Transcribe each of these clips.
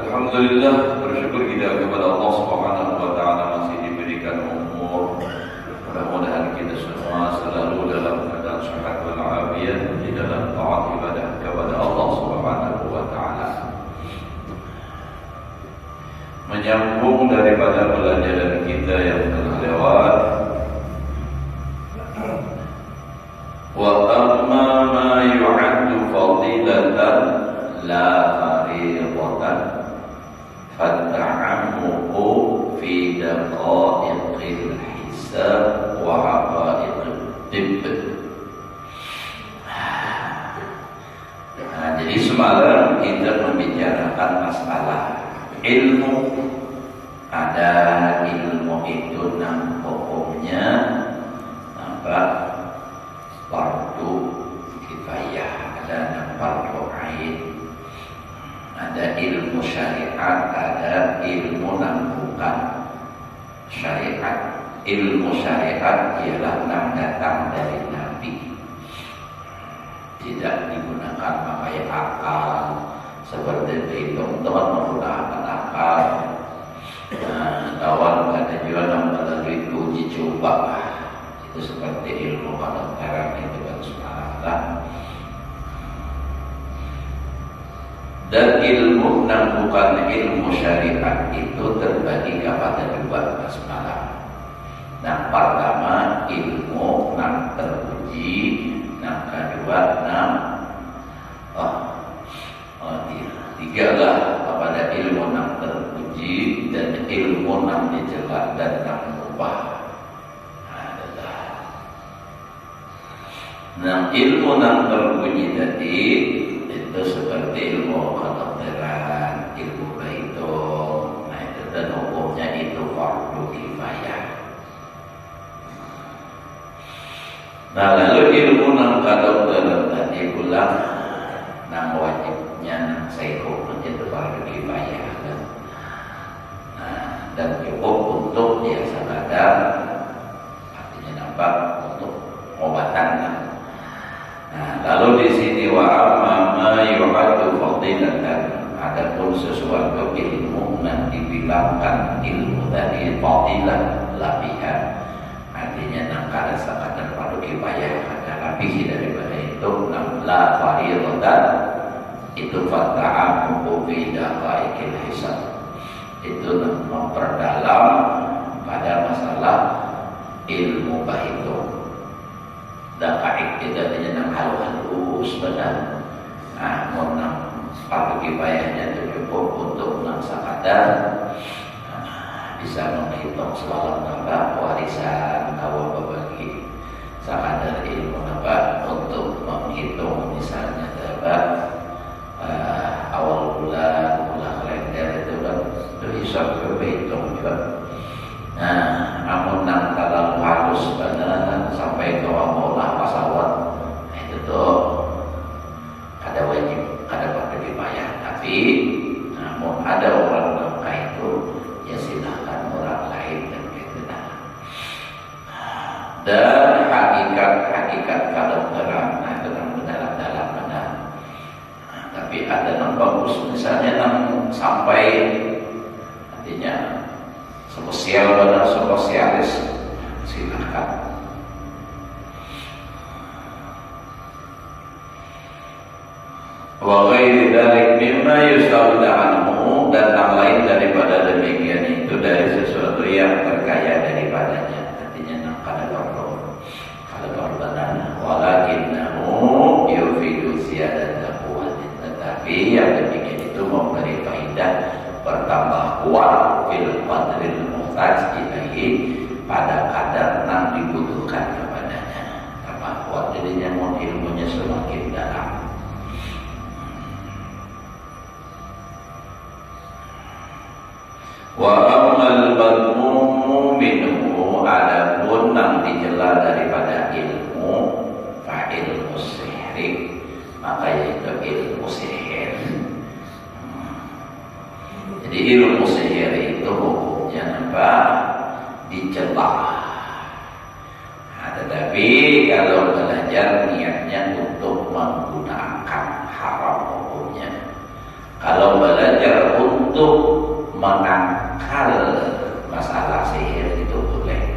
Alhamdulillah, bersyukur kita kepada Allah Subhanahu wa taala masih diberikan umur. Mudah-mudahan kita semua selalu dalam keadaan sehat walafiat di dalam taat ibadah kepada Allah Subhanahu wa taala. Menyambung daripada pelajaran kita yang telah lewat, wa amma ma yu'addu fadilatan la fariidatan fata'ammuqu fi daqa'iqil hisab wa haqa'iqil tibb. Jadi semalam kita membicarakan masalah ilmu. Ada ilmu itu enam hukumnya, fardu kifayah, ada enam fardu ain. Ada ilmu syariat, ada ilmu yang bukan syariat. Ilmu syariat ialah yang datang dari Nabi, tidak digunakan pakai akal seperti berhitung menggunakan akal. Kawan ada juga yang melalui uji coba, itu seperti ilmu kedokteran itu kan sekarang. Dan ilmu yang bukan ilmu syariat itu terbagi kepada dua semalam. Yang pertama ilmu yang teruji, yang kedua tiga lah kepada ilmu yang teruji dan ilmu yang dijelaskan dan yang mubah. Nah, ilmu yang teruji tadi itu seperti ilmu kedokteran, ilmu berhitung. Nah, itu dan hukumnya itu fardu kifayah. Nah, lalu ilmu yang kedokteran tadi pula yang wajibnya yang hukumnya itu fardu kifayah. Nah, dan cukup untuk dia sekadar artinya nampak untuk obatan. Nah, lalu di sini wa amma ma yu'addu fadilatan, adapun sesuatu ilmu yang dibilangkan ilmu dari fadilah lapihan, artinya nangkara sekadar fardu kifayah, ada lebih daripada itu, la fariidatan, itu fata'ammuqu fi daqa'iqil hisab, itu memperdalam pada masalah ilmu berhitung. Daqa'iq itu artinya yang halus benar. Nah, menang fardu kifayahnya itu cukup untuk menang sekadar bisa menghitung semalam warisan kawan berbagi sekadar ilmu untuk menghitung misalnya awal bulan kalender itu kan itu hisab berhitung juga. Nah, namun yang terlalu halus benar sampai ke olah pesawat, itu tuh ada wajib, ada fardu kifayah. Tapi namun ada orang langka itu ya silahkan hakikat kedokteran, nah itu kan dalam benar. Tapi ada yang bagus, misalnya yang sampai artinya spesial benar spesialis, silakan. Wa ghairi dzalik mimma yustawda anhu, dan yang lain daripada demikian itu dari sesuatu yang terkaya daripadanya. Artinya kalau benar walakinnahu yufidu ziyadata quwwatin, tetapi yang demikian itu memberi faedah bertambah kuat fil qadril muhtaj ilaihi, pada kadar yang dibutuhkan kepadanya. Tambah kuat jadinya ilmunya semakin dalam. Wa ammal madmumu minhu, adapun yang dicela daripada ilmu fa ilmu sihri, maka yaitu ilmu sihir. Jadi ilmu sihir itu hukumnya apa? Dicela. Nah, tetapi kalau belajar niatnya untuk menggunakan, haram hukumnya. Kalau belajar untuk mengakal masalah sihir itu boleh.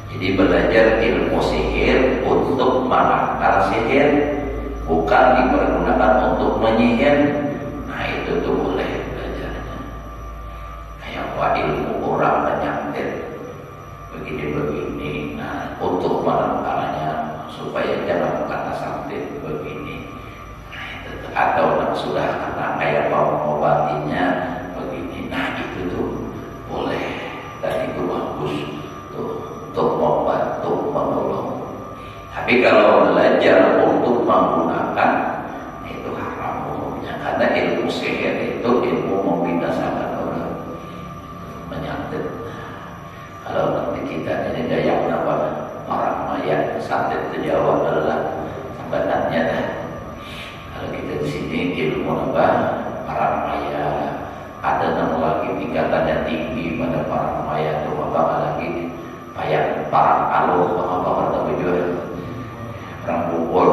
Jadi belajar ilmu sihir untuk mengakal sihir, bukan dipergunakan untuk menyihir. Nah itu tuh boleh belajarnya. Kayak ilmu orang menyantet begini-begini, nah untuk menangkalnya supaya jangan kena santet begini. Nah itu tuh. Atau sudah kena kayak mengobatinya begini, nah itu tuh boleh, dan itu bagus tuh untuk membantu menolong. Tapi kalau belajar untuk menggunakan, itu haram hukumnya, karena ilmu sihir itu ilmu membinasakan orang, menyantet. Kalau nanti kita ini daya apa orang mayat santet itu Jawa adalah sebenarnya dah. Kalau kita di sini ilmu apa orang mayat, ada yang lagi tingkatannya tinggi pada para maya itu, apa lagi kayak para kaluh, apa juga orang pukul.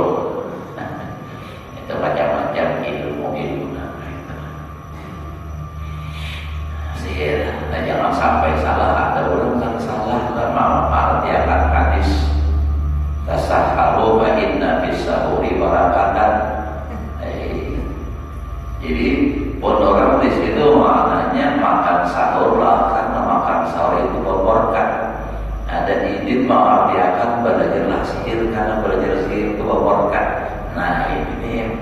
Itu macam-macam ilmu sihir. Nah, jangan sampai salah. Ada orang yang salah dalam mengartikan hadis tasahharu fa inna fis sahuri barakatan. Jadi pun orang di situ maknanya makan sahur lah, karena makan sahur itu berberkah. Ada izin mengartikan belajarlah sihir, karena belajar sihir itu berberkah. Nah ini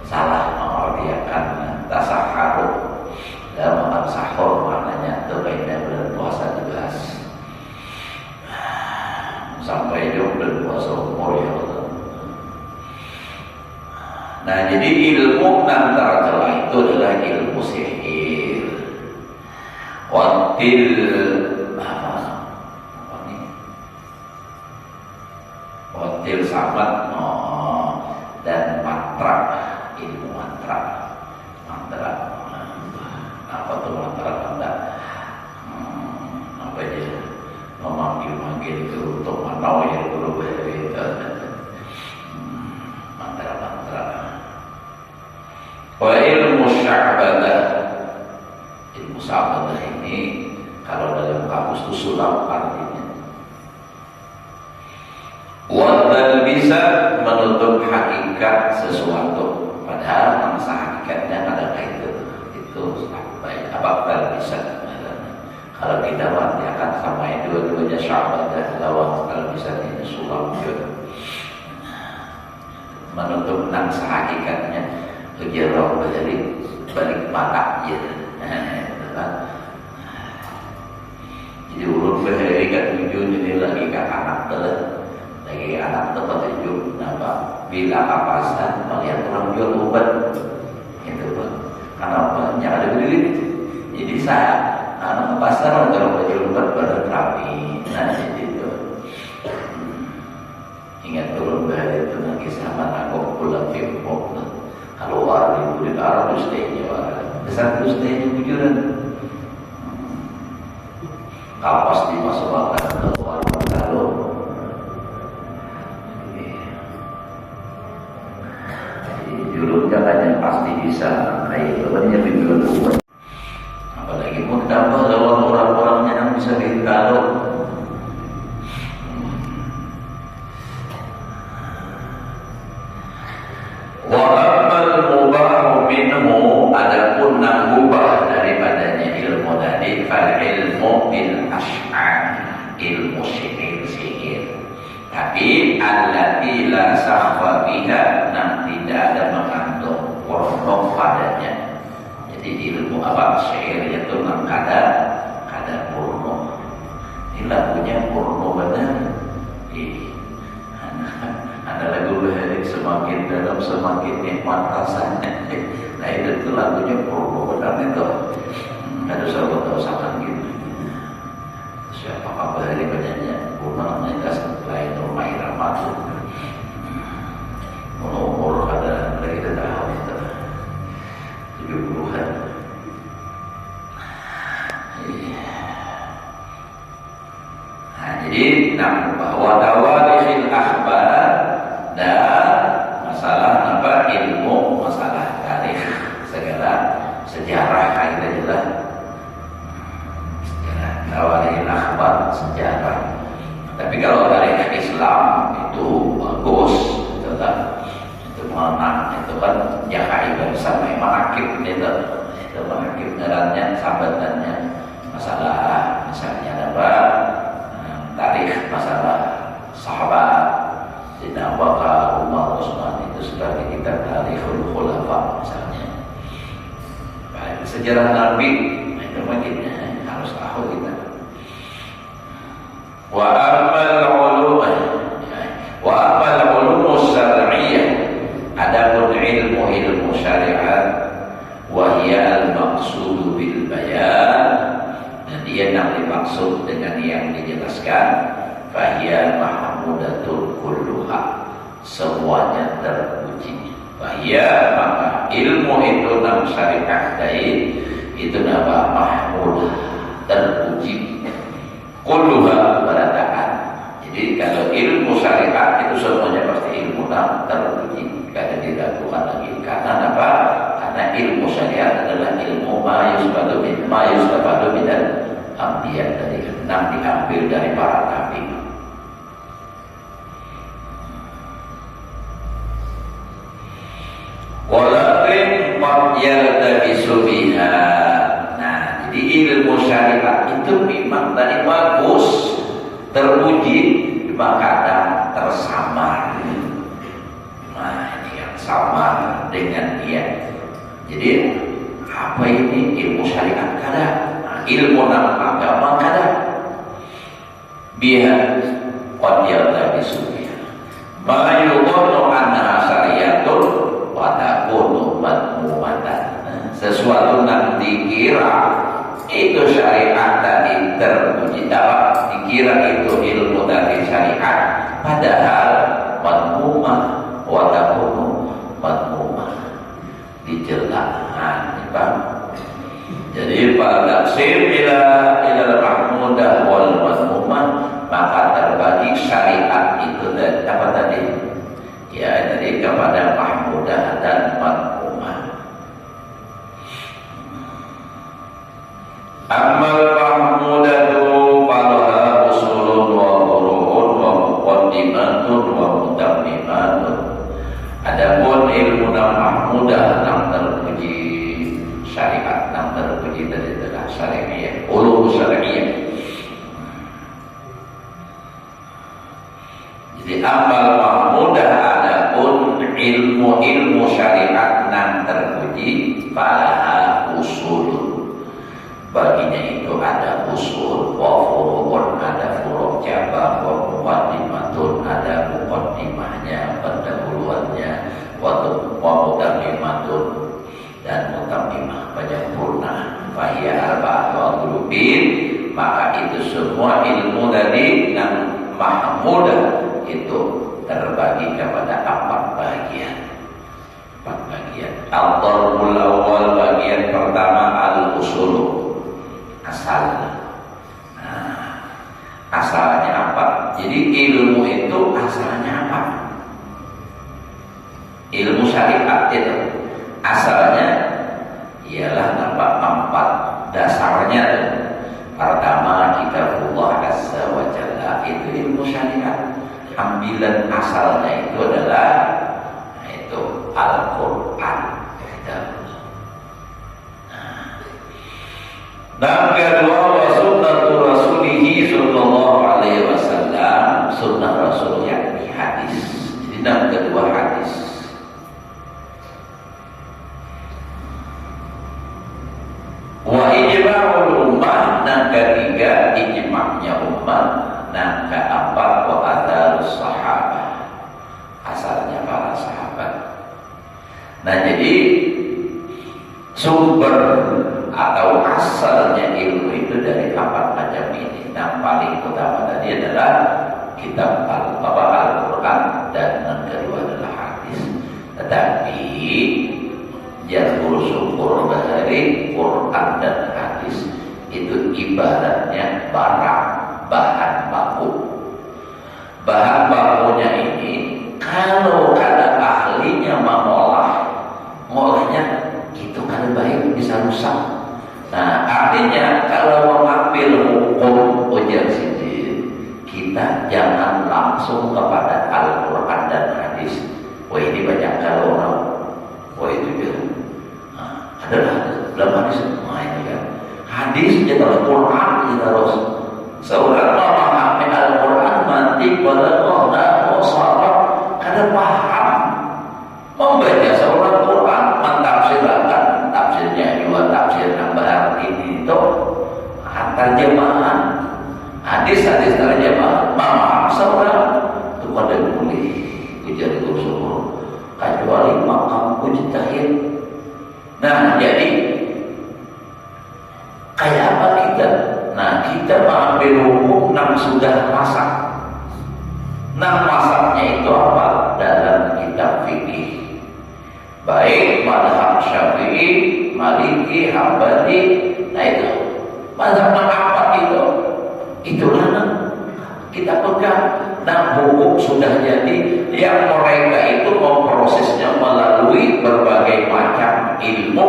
salah mengartikan tasahharu. Dalam makan sahur maknanya itu kaitannya bulan puasa jelas. Sampai jauh bulan puasa umur ya Allah. Nah jadi ilmu yang tercela itu adalah ilmu sihir. Watil apa nih? Watil samat, dan mantra, ilmu mantra. Apa tuh mantra? Apa dia memanggil itu untuk menawar guru itu. Wa ilmu sya'badah, ilmu sya'badah ini kalau dalam kamus itu sulap artinya. Wa bisa menutup hakikat sesuatu, padahal yang hakikatnya ada kaitan itu baik apa bisa. Kalau kita akan sama dua-duanya sya'badah lawan bisa ini sulap juga. Menutup nangsa hakikatnya. Kejarau balik mata ya. Jadi urut bahari kan tujuh, jadi lagi ke anak petunjuk. Nama bila papasan melihat orang jual obat, itu pun karena banyak ada beli itu. Jadi saya anak pasar kalau jual obat pada terapi. Nah jadi itu ingat turun bahari itu lagi sama aku pulang timpuk. Kalau orang di Arab itu stay-nya orang besar itu stay-nya bujuran. Kapas dimasukkan ke luar kalau bisa banyak video buat. Apalagi mau tambah kalau orang-orangnya yang bisa ditaruh. Wa amal mubahu minhu, adapun yang mubah daripadanya ilmu tadi, fal ilmu bil ash'ar, ilmu sihir. Tapi allati la sahwa biha, nah tidak ada mengandung porno padanya. Jadi ilmu apa sihir itu memang kadar porno. Ini lagunya porno benar. Ada lagu bahari semakin dalam semakin nikmat rasanya. Nah itu lagunya porno benar itu. Ada sahabat tahu sama gitu. Siapa bahari penyanyi porno namanya lain rumah irama itu. Umur ada lagi tahun itu 70-an. Nah jadi bahwa tawarithil akhbar dan masalah apa ilmu, masalah tarikh, segala sejarah itu adalah sejarah, tawarithil akhbar, sejarah. Tapi kalau tarikh Islam itu bagus, itu kan, itu mana itu kan jakai bersama menakib itu menakib nerannya, sahabatannya, masalah misalnya apa tarikh masalah sahabat Sayyidina Abu Bakar, Umar, Utsman, itu sebagai kitab Tarikhul Khulafa misalnya. Baik, sejarah Nabi itu mungkin harus tahu kita. Wa amal ulum syar'iyyah, adapun ilmu syariat, wa hiya al-maqsud bil bayan, dan dia yang dimaksud dengan yang dijelaskan. Fahiyya mahmudatun kulluha, semuanya terpuji. Fahiyya, maka ilmu itu nam syariah dai itu nama mahmudah, terpuji. Kulluha berataan. Jadi kalau ilmu syariat itu semuanya pasti ilmu nam terpuji, kada diragukan lagi. Karena apa? Karena ilmu syariat adalah ilmu ma yusbatu minal anbiya, dari enam diambil dari para nabi. Walakin qad yaltabisu biha. Nah, jadi ilmu syariat itu memang tadi bagus, terpuji, cuma kadang tersamar. Nah, ini yang sama dengan dia. Jadi apa ini ilmu syariat kadang? Nah, ilmu nama agama kadang. Biha qad yaltabisu biha. Ma yudhannu annaha syariatun wa takunu madmumatan. Sesuatu yang dikira itu syariat tadi terpuji, dapat dikira itu ilmu dari syariat, padahal madmumah wa takunu madmumah, dicela. Jadi pada ila mahmudah wal madmumah, maka terbagi syariat itu dan apa tadi? Ya, jadi kepada mahmudah dan madmumah. Amal mahmudatu falaha usulun wa furu'un wa muqaddimatun wa mutammimatun. Adapun ilmu mahmudah yang terpuji, syariat yang terpuji dari syariah, ulum syariah. Jadi amal mahmudah adapun ilmu syariat yang terpuji, falaha usul, baginya itu ada usul, wa furu'un, ada furu' cabang, wa muqaddimatun, ada muqaddimahnya, pendahuluannya, wa mutammimatun, dan mutammimah penyempurna. Fahiyya arba'atu adrubin, maka itu semua ilmu dari yang mahmudah itu terbagi kepada 4 bagian. 4 bagian. Al-darbul awal, bagian pertama al-usul, asal. Nah, asalnya apa? Jadi ilmu itu asalnya apa? Ilmu syariat itu asalnya ialah nampak empat dasarnya. Pertama, kitabullah azza wa jalla, itu ilmu syariat. Ambilan asalnya itu adalah itu Al-Quran. Dan kedua, wa sunnatu rasulihi sallallahu alaihi wasallam, sunnah rasul yakni hadis. Jadi yang kedua hadis. Wa ijma'ul ummah, dan ketiga ijma'nya ummah, dan keempat wa atharus sahabah, asalnya para sahabat. Nah, jadi sumber atau asalnya ilmu itu dari empat macam ini. Yang paling utama tadi adalah kitab Al-Quran, dan yang kedua adalah hadis. Tetapi jalur syukur dari Quran dan hadis itu ibaratnya barang, bahan baku. Bahan bakunya ini kalau ada ahlinya ngolahnya itu kan baik, bisa rusak. Nah, artinya kalau mengambil hukum ujar sendiri, kita jangan langsung kepada Al-Quran dan hadis. Wah, ini banyak kalau orang, wah itu dia. Nah, adalah dalam hadis, wah ini kan hadis kita Al-Quran kita harus. Seorang memahami Al-Quran nanti pada Allah sahabat karena paham membaca seorang Quran, mentafsirkan tafsirnya juga tafsir nambahan ini itu terjemahan hadis-hadis terjemahan memaham seorang itu pada boleh jadi syukur kecuali makam mujtahid. Nah, jadi kayak apa kita? Nah, kita mengambil hukum yang sudah masak. Nah, masaknya itu apa? Dalam kitab fikih. Baik mazhab Syafi'i, Maliki, Hambali. Nah, itu mazhab apa itu? Itulah kita pegang. Nah, hukum sudah jadi. Yang mereka itu memprosesnya melalui berbagai macam ilmu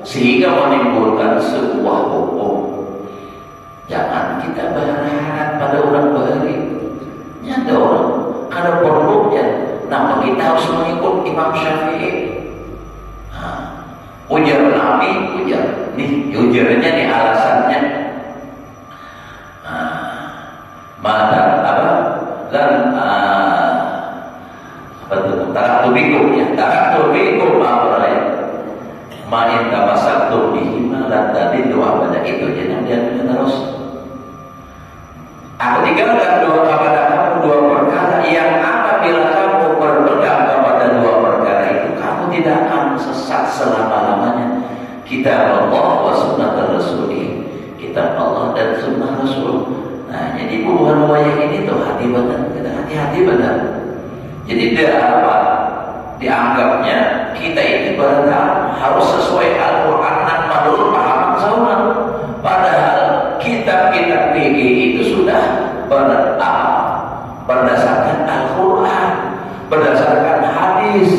sehingga menimbulkan sebuah hukum. Jangan kita berharap pada orang baik. Nyata orang karena perlunya. Nama kita harus mengikut Imam Syafi'i. Ujar Nabi, ujar. Nih, ujarnya nih alasannya. Mata apa? Dan apa itu? Taraktu bikum ya. Taraktu bikum amrain. Ma'in tamasaktu bihima lan tadillu abada. Itu jangan dia terus. Aku tinggalkan kepada kamu dua perkara yang apabila kamu berpegang kepada dua perkara itu, kamu tidak akan sesat selama-lamanya. Kitab Allah wa sunnah Rasulih. Kitab Allah dan sunnah Rasul. Nah, jadi bukan wayang ini tuh hati benar, kita hati-hati benar. Jadi dia apa? Dianggapnya kita ini benar harus sesuai Al-Quran dan menurut pahaman sama. Padahal kitab-kitab fikih itu sudah berdasarkan Al-Quran, berdasarkan hadis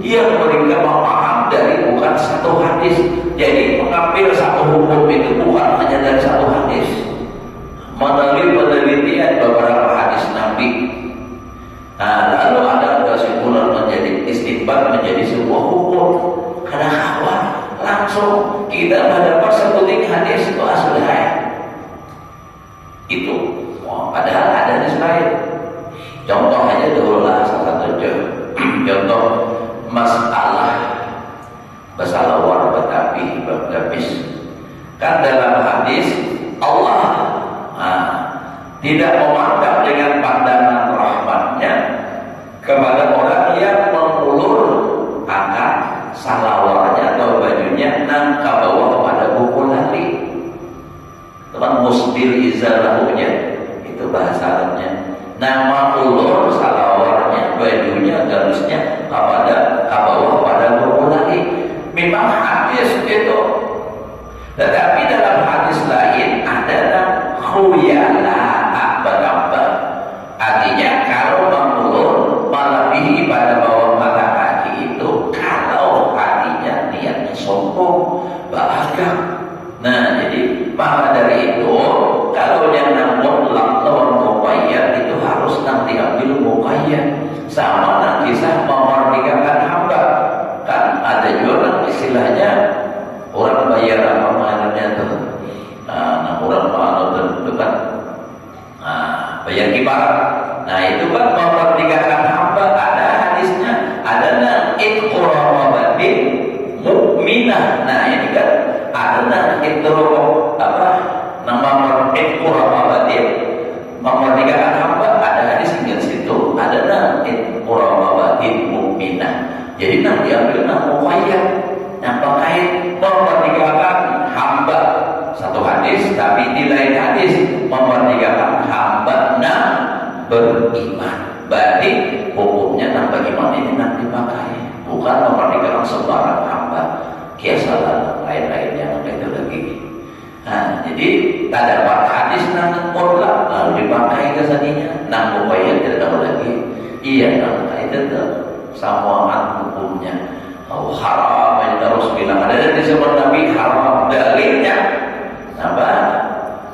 yang mereka memaham dari bukan satu hadis. Jadi mengambil satu hukum itu bukan hanya dari satu hadis, melalui penelitian beberapa hadis Nabi. Nah, lalu ada kesimpulan menjadi istinbat menjadi sebuah hukum. Karena kawan langsung kita mendapat sebutin hadis itu aslinya itu. Padahal ada hadis lain. Contoh aja dulu lah salah satu contoh masalah bersalawat betapi bergabis. Kan dalam hadis Allah tidak memandang dengan pandangan rahmatnya kepada orang yang mengulur akan salawatnya atau bajunya nang ke bawah pada buku lali. Teman musbil izarahunya itu bahasa Arabnya. Nama ulur salawatnya bajunya garisnya kepada ke bawah pada buku lali. Memang hadis itu. Tetapi dalam hadis lain ada khuyala apa-apa. Artinya kalau mengulur melebihi pada bawah mata kaki itu kalau hatinya niatnya sombong, Maka dari itu, kalau yang mutlak lawan muqayyad itu harus nanti ambil muqayyad. Sama nanti kisah memerdekakan hamba. Kan ada juga istilahnya orang bayar apa namanya tuh. Orang mana itu kan bayar kiparat. Nah itu kan memerdekakan hamba. Ada hadisnya, ada itqu raqabatin mukminah. Nah ini kan ada itqu raqabatin memerdekakan hamba. Ada hadis di situ. Ada itqu raqabatin mukminah. Jadi nanti diambil muqayyad yang pakai memerdekakan hamba. Satu hadis, tapi di lain hadis memerdekakan hamba beriman. Berarti hukumnya bagaimana ini nanti dipakai, bukan memerdekakan sembarang hamba. Kiasalah lain-lainnya itu lagi. Nah, jadi tak dapat hadis mutlak lalu dipakai kesaninya. Muqayyad tidak tahu lagi. Iya, itu samaan hukumnya. Haram yang terus bilang ada di zaman Nabi haram dalilnya. Apa?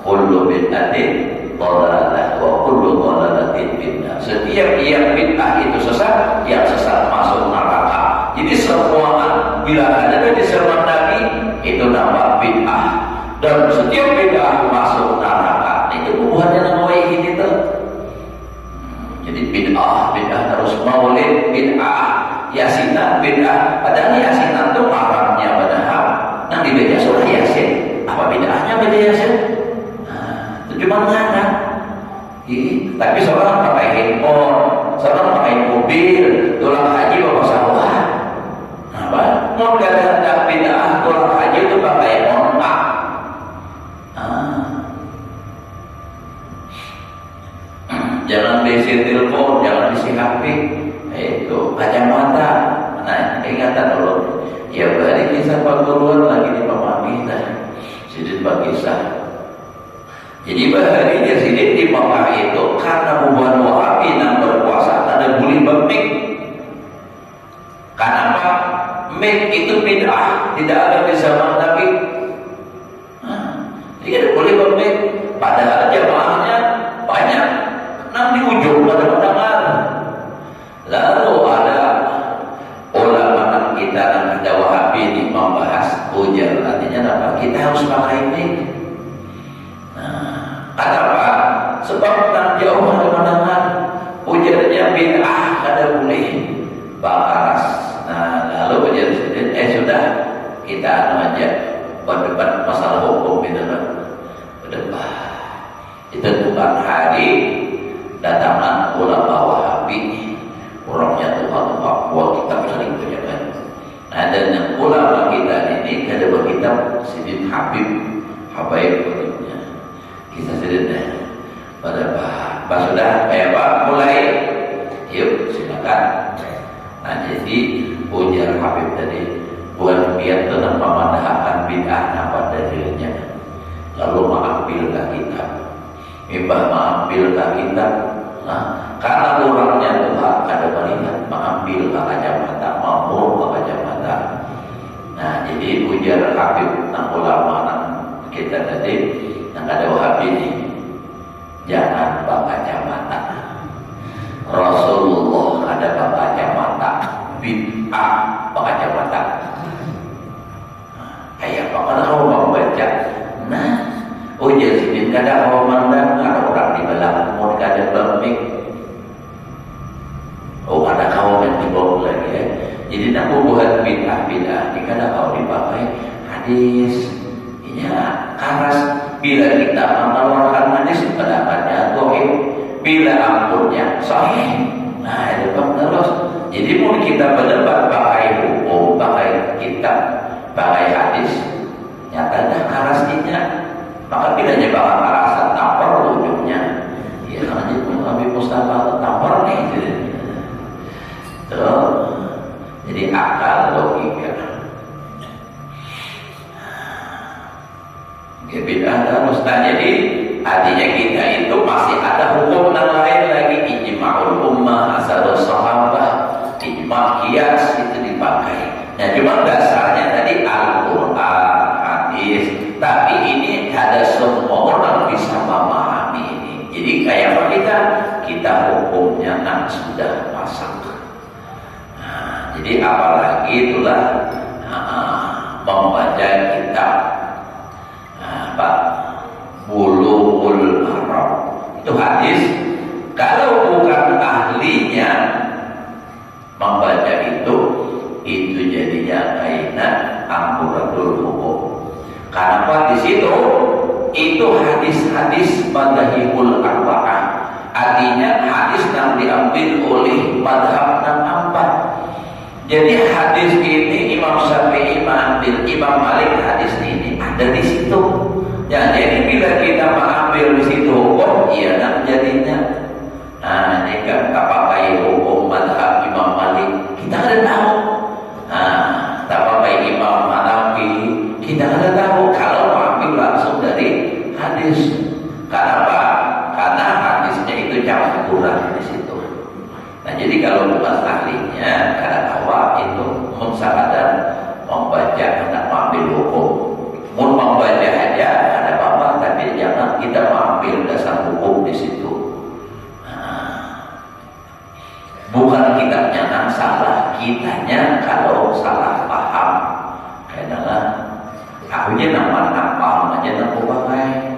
Kullu bid'atin dhalalah wa kullu dhalalatin finnar. Setiap yang bid'ah itu sesat, yang sesat masuk neraka. Jadi semua bila ada di zaman Nabi itu nama bid'ah, dan setiap bid'ah masuk neraka. Itu hubungannya dengan wahid itu. Jadi bid'ah terus maulid bid'ah, yasinan bid'ah. Padahal yasinan itu maramnya padahal. Nah dibaca surah Yasin. Apa bid'ahnya baca Yasin? Itu cuma nganak. Tapi seorang pakai handphone, seorang pakai mobil, tulang haji bawa pesawat. Apa? Mau ada bid'ah tulang haji itu pakai ontak. Jangan diisi telepon, jangan diisi HP. Itu kacamata. Nah, ingatan dulu. Ya balik kisah perguruan lagi dipahami dah. Sidin berkisah. Jadi baharinya sidin di Makkah itu karena hubungan Wahabi yang berkuasa ada boleh bermik. Kenapa? Mik itu bid'ah, tidak ada di zaman Nabi. Jadi tidak boleh bermik. Padahal jamaahnya banyak. Di ujung pada pendengar. Lalu ada ulama kita yang ada Wahabi ini membahas ujar. Artinya apa? Kita harus pakai mic. Kenapa? Sebab jauh ada pendengar. Ujarnya bid'ah kada boleh bakaras. Nah lalu ujar sudah kita aja berdebat masalah hukum itu kan. Berdebat. Ditentukan hari datangan ulama Wahabi, orangnya Tuhan Papua kita saling berjalan. Nah dan yang ulama kita ini ada berkitab Sidin Habaib bentuknya. Kita sedih pada Pak sudah Pak mulai, yuk silakan. Nah jadi ujar Habib tadi buat biar tetap memandahkan bid'ah apa dalilnya, lalu mengambilkan kitab. Mbah mengambilkan kitab. Nah, karena orangnya Tuhan ada melihat mengambil kacamata, mampu kacamata. Nah, jadi ujar Habib nang ulama kita tadi, nang ada Wahabi ini, jangan kacamata. Rasulullah ada kacamata, bid'ah kacamata. Ayah apa kau mau baca? Nah. Ujar sidin kadang kau mandang ada orang di belakang mau kadang bermik. Ada kau yang dibawa lagi ya. Jadi nak buat bid'ah di kadang kau dipakai hadis. Ya karas bila kita mengeluarkan hadis pendapatnya goib, bila ampunnya sahih. Nah itu kan terus. Jadi mau kita berdebat pakai hukum, pakai kitab, pakai hadis, nyatanya karasnya. Maka bedanya bakal merasa tampar ujungnya. Ya karena Nabi Mustafa tampar nih. Tuh. Jadi akal logika. Beda terus. Nah jadi artinya kita itu masih ada hukum yang lain lagi. Ijma'ul ummah asarul sahabah, ijma' qiyas itu dipakai. Nah cuma dasarnya tadi Al-Quran, hadis. Tapi ini ada sudah masak. Jadi apalagi itulah membaca kitab Bulughul Maram. Itu hadis. Kalau bukan ahlinya membaca itu jadinya kainan amradul hukum. Karena di situ itu hadis-hadis madhahibul arba'ah. Artinya hadis yang diambil oleh madhab yang empat. Jadi hadis ini Imam Syafi'i mengambil, Imam Malik hadis ini ada di situ. Ya, jadi bila kita mengambil di situ hukum, iya nak jadinya. Ini kan pakai hukum madhab Imam Malik, kita ada tahu. Tak pakai Imam Hanafi, kita ada tahu. Kalau mengambil langsung dari hadis. Kenapa? Karena hadisnya itu jauh kurang di situ. Nah, jadi kalau bukan ahlinya, karena tawa itu munsabadar membaca dan mengambil hukum. Mau membaca aja ada apa-apa, tapi jangan kita mengambil dasar hukum di situ. Bukan kitabnya yang salah, kitanya kalau salah paham. Karena akunya nama paham aja nak pakai.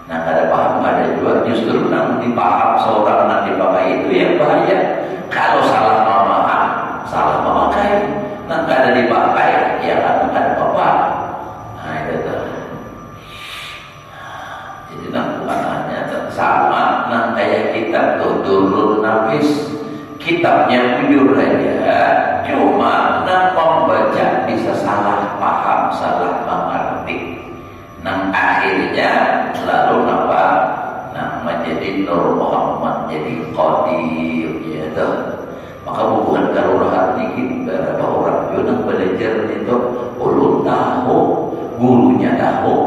Nah, kada paham ada juga, justru nang dipaham seorang nang dipakai itu yang bahaya. Kalau salah paham, salah memakai. Nang kada dipakai, ya kan kada apa-apa. Nah, itu tuh. Jadi nang bukan hanya sama nang kayak kitab Durrun Nafis. Kitabnya bujur aja, cuma nang membaca bisa salah paham, salah mengerti. Nang akhirnya lalu apa? Nang menjadi Nur Muhammad, jadi qadir, ya tuh. Maka bukan karurat ini beberapa orang juga nang belajar itu ulun tahu, gurunya tahu,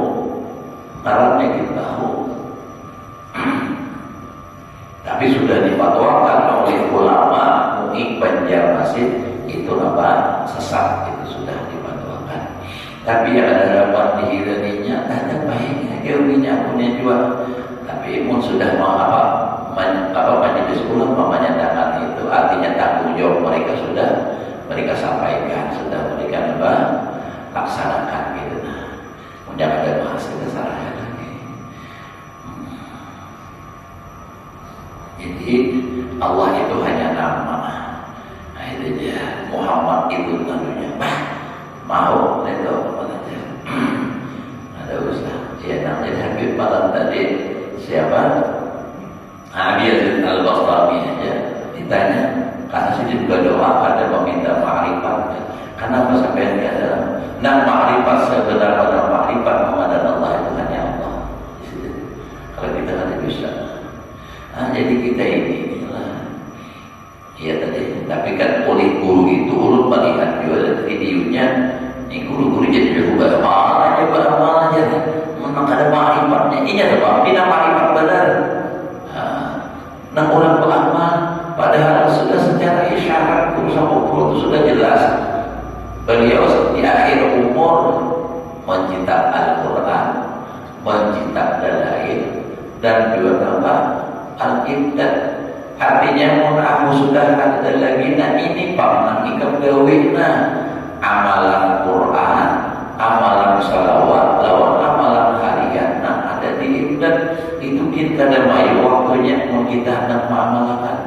ngarannya kita tahu. Tapi sudah dipatwakan oleh ulama MUI Banjarmasin itu apa? Sesat, itu sudah dipatwakan. Tapi yang ada harapan di Iraninya ada baiknya, ilminya punya juga. Tapi pun sudah mau majelis ulama menyatakan itu, artinya tanggung jawab mereka sudah mereka sampaikan, sudah mereka laksanakan gitu. Jangan ada bahas kesalahan lagi. Jadi Allah itu hanya nama. Nah, itu dia. Muhammad itu namanya. Mau itu aja. Ada ustaz. Ya, namanya Habib malam tadi siapa? Habib Al-Bastami aja. Ditanya, karena sini juga doa ada meminta ma'rifat. Kenapa sampai ada? Nah, ma'rifat sebenarnya ma'rifat mengenal Allah itu hanya Allah. Kalau kita ada bisa. Nah, jadi kita ini ya tadi, tapi kan oleh guru itu urut melihat juga videonya, ini guru-guru jadi berubah amal aja, memang ada ma'rifatnya. Ini ada apa? Bina ma'rifat benar. Nah, orang beramal, padahal sudah secara isyarat guru sama guru itu sudah jelas. Beliau di akhir umur mencetak Al-Quran, mencetak dalail, dan juga apa? Al-Ibtad. Artinya mun aku sudah ada lagi, nah ini pamang ikam gawina amalan Quran, amalan salawat, lawan amalan harian. Nah, ada di Ibtad itu kita ada mayu waktunya mau kita hendak mengamalkan.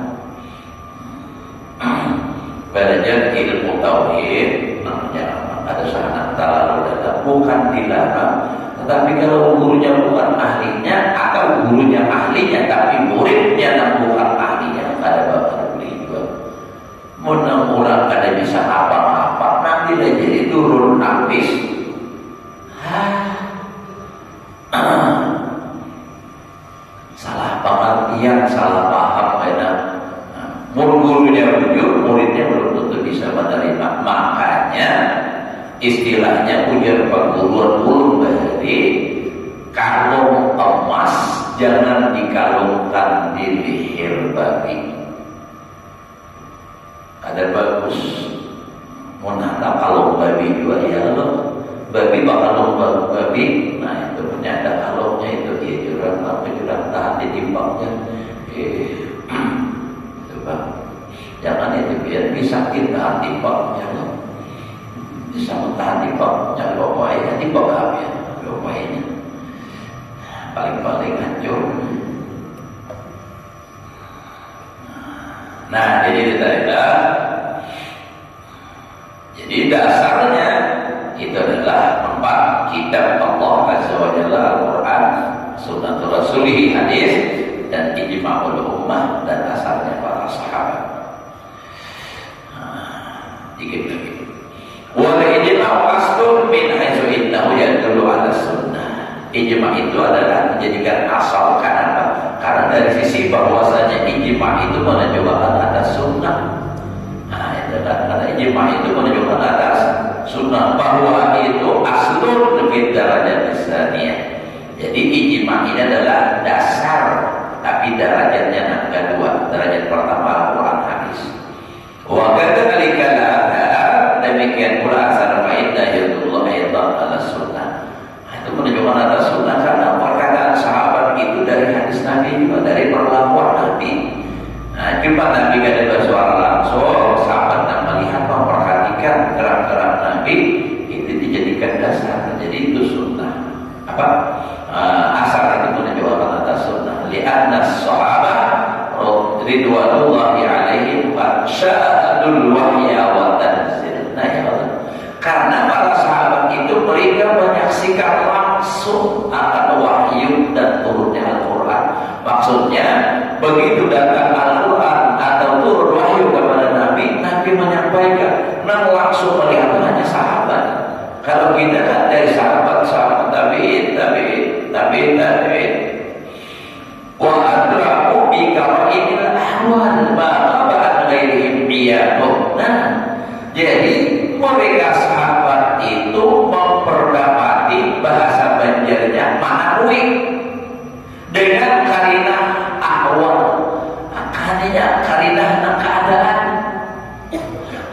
Belajar ilmu tauhid, namanya ada sanad terlalu dalam, bukan dilarang. Tetapi kalau gurunya bukan ahlinya, atau gurunya ahlinya tapi muridnya yang bukan ahlinya, ada bakal beli juga. Menang orang kada bisa apa-apa, nanti lah jadi turun nafis. Salah pengertian, salah paham kadang. Gurunya bujur, muridnya belum tentu bisa menerima. Makanya istilahnya ujar perguruan ulum berarti kalung emas jangan dikalungkan di leher babi. Ada bagus menanam kalung babi juga ya loh. Babi bakal babi, nah itu punya ada kalungnya itu dia jurang tahan ditimbangnya. Itu bang. rupanya paling hancur. Nah, jadi dasarnya itu adalah 4 kitab Allah Azza wa Jalla, Al-Quran, Sunnatul Rasulih, hadis, dan ijma'ul ummah, dan asalnya para sahabat. Dikit lagi. Wal ijma'u aslun min haitsu innahu yadullu 'ala sunnah. Ijma' itu adalah dijadikan asal karena dari sisi bahwasanya ijma' itu menunjukkan atas sunnah. Nah, itu karena ijma' itu menunjukkan atas sunnah, bahwa itu aslun lebih derajat tsaniyah. Jadi ijma' ini adalah dasar, tapi derajatnya yang kedua. Derajat pertama Al-Quran, hadis. Wa kadzalika al-athar, demikian pula asar fa'idah yadullah aidan ala sunnah. Itu menunjukkan atas sunnah karena perkataan sahabat itu dari hadis Nabi, juga dari perlakuan Nabi. Nah, jumpa Nabi kada bersuara langsung, sahabat yang melihat, memperhatikan gerak-gerak Nabi, itu dijadikan dasar. Jadi itu sunnah. Asal itu menunjukkan atas sunnah. Li'anna sahabat ridwanullahi alaihim qad syahadul wahya wa tanzil. Nah, ya Allah. Karena para sahabat itu mereka menyaksikan langsung akan wahyu dan turunnya Al-Quran. Maksudnya begitu datang Al-Quran atau turun wahyu kepada Nabi, Nabi menyampaikan. Nah, langsung melihat hanya sahabat. Kalau kita kan dari sahabat tabi'in. Wa adraku bi qara'il ahwal ma qaba'at ghairihim iyyahu. Nah, jadi mereka sahabat itu memperdapati bahasa Banjarnya manawi dengan karinah ahwal, karinah keadaan.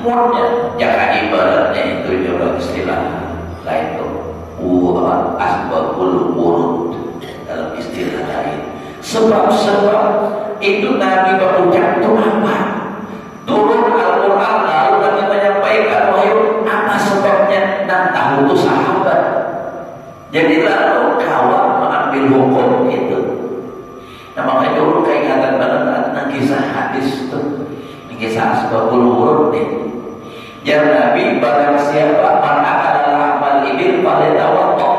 Murnya jangan ibaratnya itu juga istilah lain tuh. Asbabul wurud dalam istilah lain. Sebab-sebab itu Nabi berucap itu apa? Turun Al-Quran lalu Nabi menyampaikan wahyu, apa sebabnya? Dan tahu itu sahabat. Jadi lalu kawan mengambil hukum itu. Nah, makanya dulu keingatan banget kisah hadis itu, kisah asbabul wurud itu. Ya Nabi, barang siapa manakala amal ibil falitawaddo,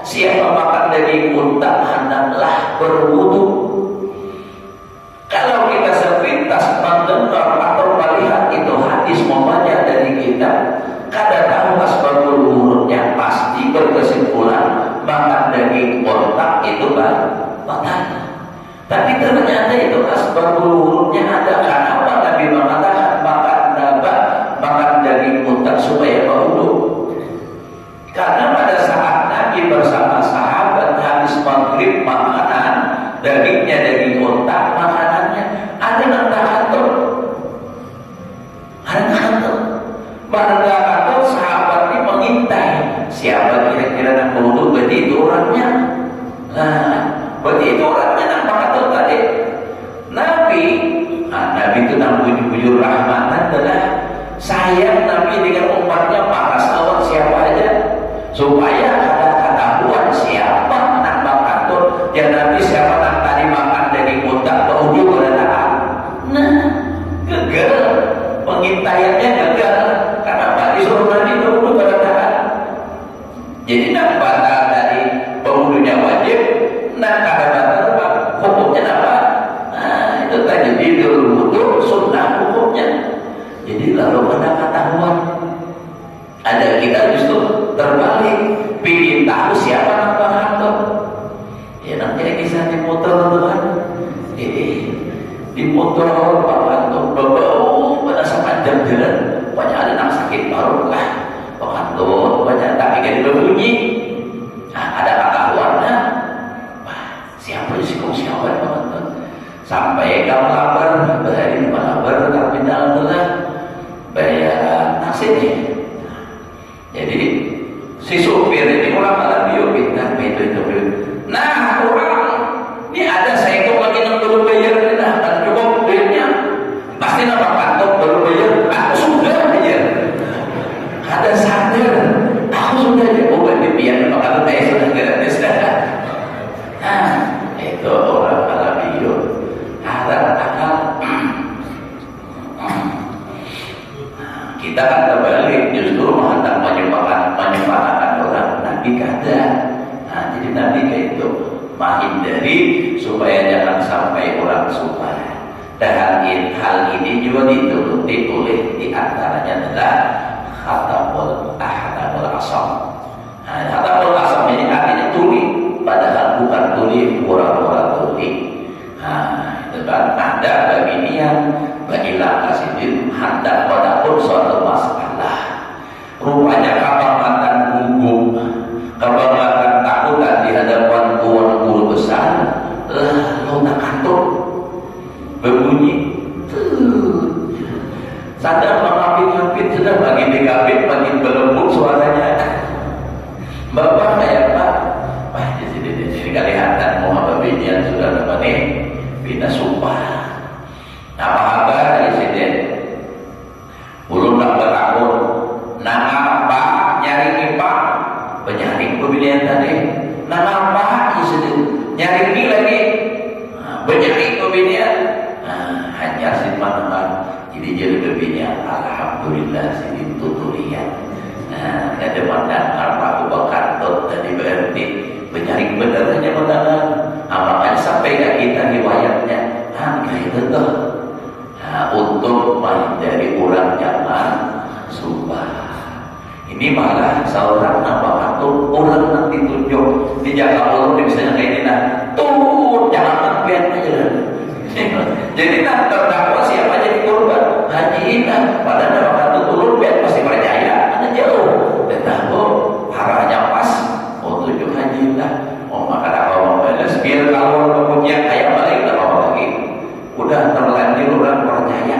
siapa makan daging unta hendaklah berwudu. Kalau kita sepintas mendengar atau melihat itu hadis membaca dari kitab, kada tahu asbabul wurudnya, pasti berkesimpulan makan daging unta itu batal. Tapi ternyata itu asbabul wurudnya ada. Kenapa Nabi mengatakan makan daging unta supaya berwudu? Karena pada saat Nabi bersama sahabat habis maghrib makanan dagingnya daging unta, makanannya ada kantor. Pada kantor sahabat ini mengintai siapa kira-kira yang berwudu, berarti itu orangnya. Nah, berarti itu orangnya nampak kantor tadi. Nabi itu nang bujur rahmatan adalah sayang Nabi dengan umatnya, paras lawan siapa aja supaya ada ketahuan siapa nak makan. Ya Nabi siapa nak tadi makan daging unta berwudu pada taat. Nah, gagal pengintaiannya, gagal karena Pak disuruh Nabi berwudu pada taat. Jadi nak batal dari berwudunya wajib, nak kada batal hukumnya apa? Nah, itu tadi bidul wudu sunnah hukumnya. Jadi lalu pada ketahuan, ada kita justru terbalik, pingin tahu siapa nak bahan. Ya nanti kisah di motor Tuhan, di motor Pak Kantor berbau pada sepanjang jalan, banyak ada yang sakit baru lah Pak Kantor, banyak tapi kan berbunyi. Nah, ada ketahuannya, siapa sih kau siapa Pak Kantor? Sampai kau lapar, berhari lapar terminal telah bayar taksinya. Jadi si supir ini ulama lagi yuk pintar itu. Nah, orang ini ada saya kok lagi yang belum bayar, nah kan cukup duitnya pasti nama kantor belum bayar, aku sudah bayar. Ada sadar, aku sudah jadi obat di pian nama kantor saya sudah Nabi kayak itu menghindari supaya jangan sampai orang suka. Dan hal ini juga dituruti oleh diantaranya adalah khatamul asam. Nah, khatamul asam ini artinya tuli, padahal bukan tuli, pura-pura tuli. Nah, itu kan ada babinian, bagilah kasidin, hendak pada pun suatu masalah. Rupanya kapal mantan gugup, kapal mantan takutan di hadapan tuan guru besar, lalu tak kantuk berbunyi. Sadar mengapit-apit, sudah makin dikapit, makin berlembut suaranya. Bapak kayak Pak, wah di sini kelihatan Muhammad bin Yan sudah dapat nih bina sumpah. Apa di sini? Belum nak bertakun. Nang apa nyari pipa? Penyaring pemilihan tadi. Nang apa di sini? Nyari ini lagi. Penyaring pemilihan. Hanya si mana jadi pemilihan. Alhamdulillah sini tutulian. Ada mandan Abu Bakar tadi berarti penyaring benernya mandan. Makanya sampai ke kita riwayatnya. Kayak itu tuh. Untuk menghindari orang jangan sumpah. Ini malah seorang nama atau orang nanti tunjuk di Jakarta orang misalnya kayak ini tuh jangan terbiar aja. Jadi terdakwa siapa jadi korban? Haji Inah. Padahal nama kartu turun biar pasti percaya. Ada jauh. Dan tahu arahnya pas. Tunjuk Haji Inah. Maka dapat membalas biar kalau kemudian kayak balik tak apa lagi. Udah terlanjur orang percaya.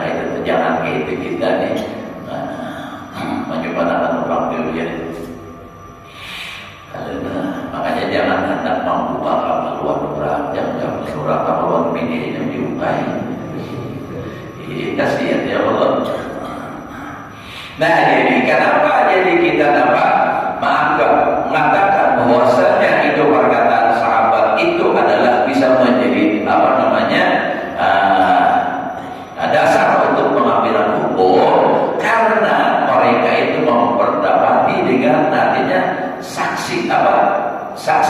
Kayak itu jangan kayak itu kita nih. Menyempatkan orang dilihat. Makanya jangan hendak membuka keperluan orang, jangan surah keperluan bini yang diukai. Kasihan ya Allah. Nah jadi kenapa jadi kita dapat mengatakan bahwasanya itu perkataan sahabat itu adalah bisa menjadi apa namanya dasar untuk pengambilan hukum karena mereka itu memperdapati dengan artinya saksi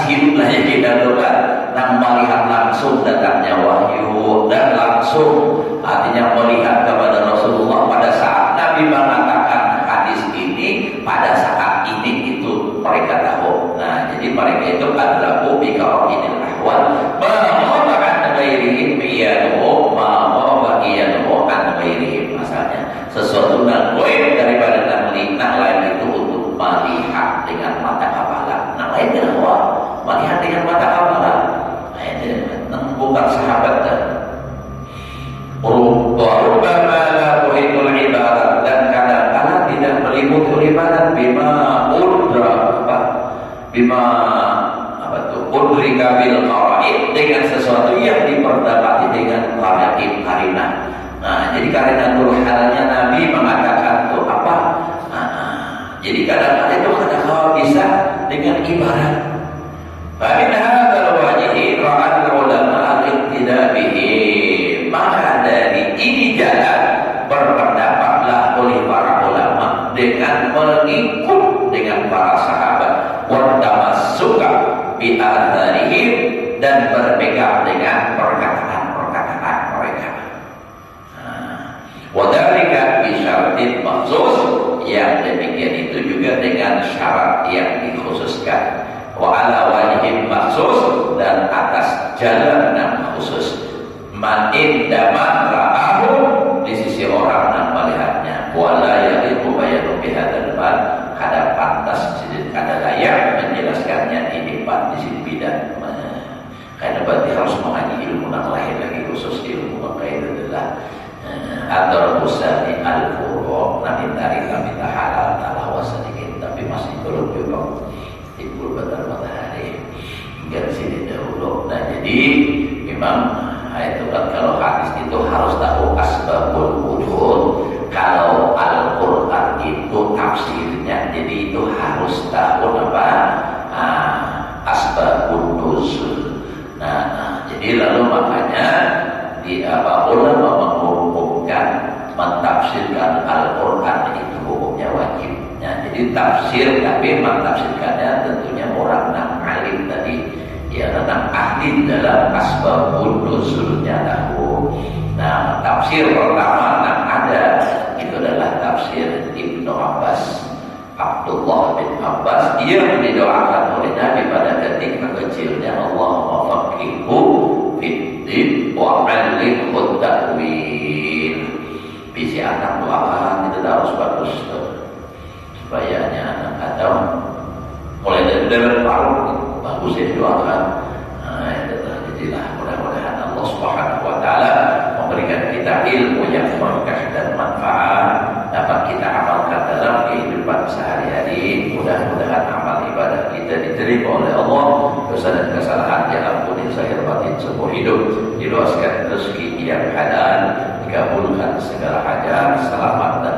hiduplah yang kita lakukan yang melihat langsung datangnya wahyu dan langsung artinya melihat kepada Rasulullah pada saat Nabi mengatakan hadis ini pada saat ini itu mereka tahu. Nah jadi mereka itu adalah bika ini ahwal bahkan ghairihim biyaduhu bagianuhu an ghairihim masalahnya sesuatu yang goib daripada yang lain itu untuk melihat dengan mata kepala. Yang lain kenapa? Melihat dengan mata kepala. Bukan sahabat dan Rubbama la tuhidul ibarat dan kadang-kadang tidak meliputi ibarat udrika bil qaraib dengan sesuatu yang diperdapati dengan qarinah. Nah, jadi karena halnya Nabi mengatakan itu apa? Jadi kadang-kadang itu kadang-kadang bisa dengan ibarat. Fa min hadzal wajhi ra'al ulama al-iqtida bihi. Maka dari ini jalan berpendapatlah oleh para ulama dengan mengikut dengan para sahabat wa tamassuka bi atharihim dan berpegang dengan perkataan-perkataan mereka. Wa dzalika bi syartin makhsus, yang demikian itu juga dengan syarat yang dikhususkan. Wa ala wajhin makhsus, dan atas jalan yang khusus. Man indaman ra'ahu, di sisi orang yang melihatnya. Wala yaliqu bayanu bihadzal bab, kada pantas kada layak menjelaskannya di depan di sini bidan. Karena berarti harus mengaji ilmu yang lain lagi, khusus ilmu maka itu adalah atau usani al-furu. Nanti dari kami tak halal talawah sedikit, tapi masih belum juga timbul matahari hingga sini dahulu. Nah jadi memang itu kan kalau hadis itu harus tahu asbabul wurud. Kalau Al-Quran itu tafsirnya, jadi itu harus tahu apa asbabun nuzul. Nah, jadi lalu makanya di ulama menghukumkan mentafsirkan Al-Quran itu hukumnya wajib. Nah, jadi tafsir tapi mentafsirkannya tentunya orang dalam asbabun nuzulnya lahu. Nah, tafsir pertama yang ada itu adalah tafsir Ibnu Abbas, Abdullah bin Abbas, yang didoakan oleh Nabi pada ketika kecilnya, Allahumma faqihhu fiddin wa 'allimhu ta'wil. Bisi anak doakan itu harus bagus supaya anak atau mulai dari baru bagus ya doakan. Nah, itulah mudah-mudahan Allah Subhanahu wa taala memberikan kita ilmu yang berkah dan manfaat dapat kita amalkan dalam kehidupan sehari-hari. Mudah-mudahan amal ibadah kita diterima oleh Allah, dosa dan kesalahan diampuni zahir batin seumur hidup, diluaskan rezeki yang halal, dikabulkan segala hajat, selamat dan